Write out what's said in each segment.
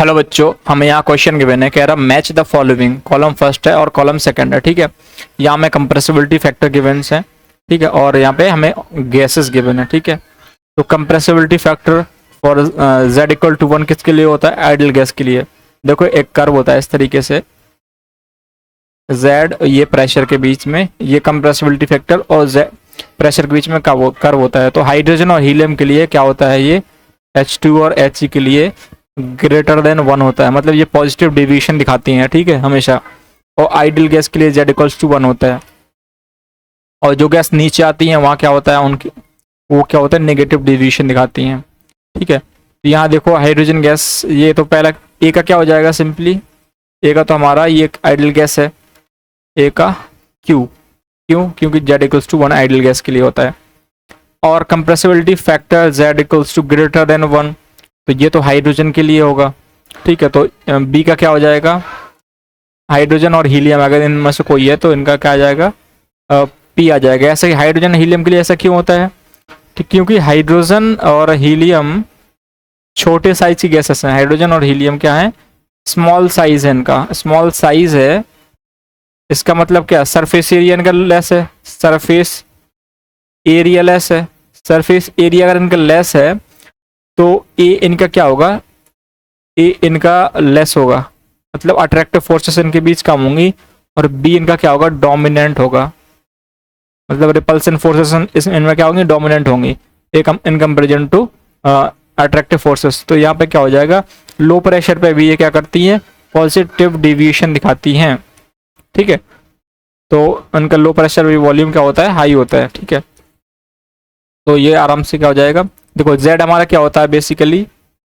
Hello बच्चों, हमें यहाँ क्वेश्चन गिवन है, कह रहा match the following, column first है और कॉलम सेकंड है। ठीक है, यहाँ में कंप्रेसिबिलिटी फैक्टर गिवन है। ठीक है, और यहाँ पे हमें गैसेस गिवन है। ठीक है, तो compressibility factor for z equal to 1 किसके लिए होता है? आइडियल गैस के लिए। देखो एक कर्व होता है इस तरीके से, z ये प्रेशर के बीच में, ये कंप्रेसिबिलिटी फैक्टर और z प्रेशर के बीच में कर्व होता है। तो हाइड्रोजन और हीलियम के लिए क्या होता है? ये H2 और He के लिए ग्रेटर देन 1 होता है, मतलब ये पॉजिटिव डेविएशन दिखाती हैं। ठीक है, हमेशा। और आइडियल गैस के लिए z इक्वल्स टू 1 होता है। और जो गैस नीचे आती हैं वहाँ क्या होता है? उनकी वो क्या होता है? नेगेटिव डेविएशन दिखाती हैं। ठीक है, तो यहाँ देखो हाइड्रोजन गैस, ये तो पहला ए का क्या हो जाएगा? सिंपली ए का तो हमारा ये आइडियल गैस है, ए का क्यू। क्यों? क्योंकि z equals to 1 ideal gas के लिए होता है। और compressibility factor z equals to greater than 1, तो ये तो हाइड्रोजन के लिए होगा। ठीक है, तो बी का क्या हो जाएगा? हाइड्रोजन और हीलियम, अगर इनमें से कोई है तो इनका क्या आ जाएगा? पी आ जाएगा। ऐसा ही हाइड्रोजन हीलियम के लिए ऐसा क्यों होता है? ठीक, क्योंकि हाइड्रोजन और हीलियम छोटे साइज की गैसेस हैं। हाइड्रोजन और हीलियम क्या है? स्मॉल साइज है इनका, स्मॉल साइज है। इसका मतलब क्या? सरफेस एरिया इनका लेस है, सरफेस एरिया लेस है। सरफेस एरिया अगर इनका लेस है तो ए इनका क्या होगा? ए इनका लेस होगा, मतलब अट्रैक्टिव फोर्सेस इनके बीच कम होंगी। और बी इनका क्या होगा? डोमिनेंट होगा, मतलब रिपल्सन फोर्सेस इनमें क्या होंगी? डोमिनेंट होंगी in comparison to attractive forces. तो यहाँ पे क्या हो जाएगा? लो प्रेशर पे भी ये क्या करती हैं? पॉजिटिव डेविएशन दिखाती हैं। ठीक है, तो उनका लो प्रेशर भी वॉल्यूम क्या होता है? हाई होता है। ठीक है, तो ये आराम से क्या हो जाएगा? देखो z हमारा क्या होता है? Basically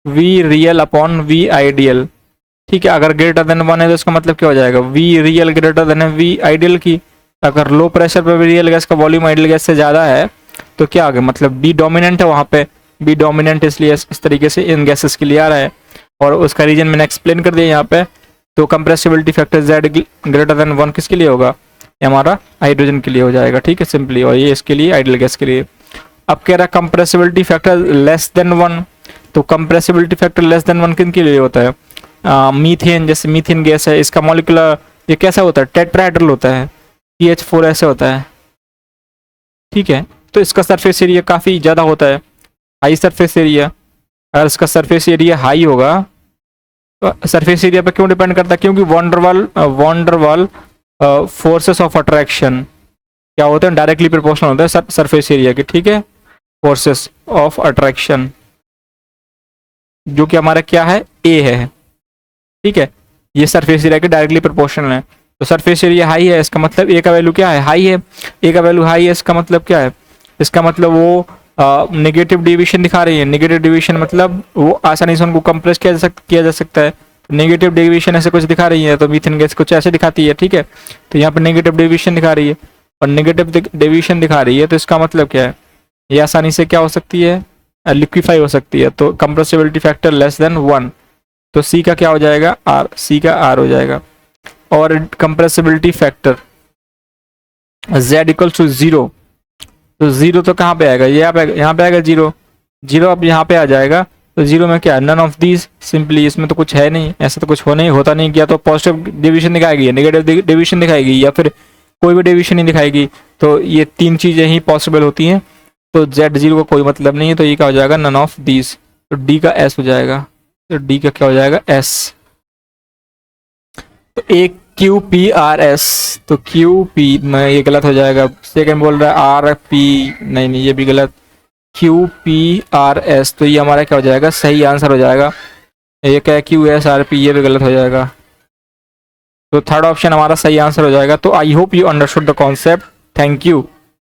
v real upon v ideal. ठीक है, अगर ग्रेटर देन 1 है तो इसका मतलब क्या हो जाएगा? v रियल ग्रेटर देन है v आइडियल की। अगर लो प्रेशर पे रियल गैस का वॉल्यूम आइडियल गैस से ज़्यादा है तो क्या आ गया? मतलब b डोमिनेंट है वहाँ पे। b डोमिनेंट इसलिए इस तरीके से इन गैसेस के लिए आ रहा है, और उसका रीजन मैंने एक्सप्लेन कर दिया यहाँ पे। तो compressibility factor z greater than 1 किसके लिए होगा? ये हमारा हाइड्रोजन के लिए हो जाएगा। ठीक है, सिंपली। और ये इसके लिए आइडियल गैस के लिए। अब कह रहा है कंप्रेसिबिलिटी फैक्टर लेस देन 1, तो कंप्रेसिबिलिटी फैक्टर लेस देन 1 किन के लिए होता है? मीथेन, जैसे मीथेन गैस है, इसका मॉलिक्यूलर ये कैसा होता है? टेट्राहेड्रल होता है, CH4 ऐसे होता है। ठीक है, तो इसका सरफेस एरिया काफ़ी ज़्यादा होता है, हाई सरफेस एरिया। अगर इसका सरफेस एरिया हाई होगा तो सरफेस एरिया पर क्यों डिपेंड करता है? क्योंकि वॉन्डरवाल फोर्सेस ऑफ अट्रैक्शन क्या होते हैं? डायरेक्टली प्रोपोर्शनल होता है सरफेस एरिया के। ठीक है, फोर्सेस ऑफ अट्रैक्शन जो कि हमारा क्या है? ए है। ठीक है, ये सरफेस एरिया के डायरेक्टली प्रोपोर्शनल है। तो सरफेस एरिया हाई है, इसका मतलब ए का वैल्यू क्या है? हाई है। ए का वैल्यू हाई है, इसका मतलब क्या है? इसका मतलब वो नेगेटिव डेविएशन दिखा रही है। नेगेटिव डेविएशन मतलब वो आसानी से उनको कंप्रेस किया जा सकता है। नेगेटिव डेविएशन ऐसे कुछ दिखा रही है, तो मीथेन गैस कुछ ऐसे दिखाती है। ठीक है, तो यहाँ पर नेगेटिव डेविएशन दिखा रही है और नेगेटिव डेविएशन दिखा रही है, तो इसका मतलब क्या है? ये आसानी से क्या हो सकती है? लिक्विफाई हो सकती है। तो कंप्रेसिबिलिटी फैक्टर लेस देन 1, तो सी का क्या हो जाएगा? आर। सी का आर हो जाएगा। और compressibility factor z equals to 0, तो 0 तो कहाँ पे आएगा? यहाँ पे आएगा 0। 0 अब यहाँ पे आ जाएगा, तो 0 में क्या है? None of these. सिंपली इसमें तो कुछ है नहीं, ऐसा तो कुछ होता नहीं। क्या तो पॉजिटिव डेविएशन दिखाएगी, नेगेटिव डेविएशन दिखाएगी, या फिर कोई भी डेविएशन नहीं दिखाएगी। तो ये तीन चीज़ें ही पॉसिबल होती हैं। तो z0 का कोई मतलब नहीं है, तो ये क्या हो जाएगा? None of these. तो d का s हो जाएगा। तो d का क्या हो जाएगा? s। तो एक QPRS, तो QP में ये गलत हो जाएगा। सेकंड बोल रहा है RP, नहीं ये भी गलत। QPRS, तो ये हमारा क्या हो जाएगा? सही आंसर हो जाएगा। ये क्या है? QSRP, ये भी गलत हो जाएगा। तो थर्ड ऑप्शन हमारा सही आंसर हो जाएगा। तो I hope you understood the concept. Thank you.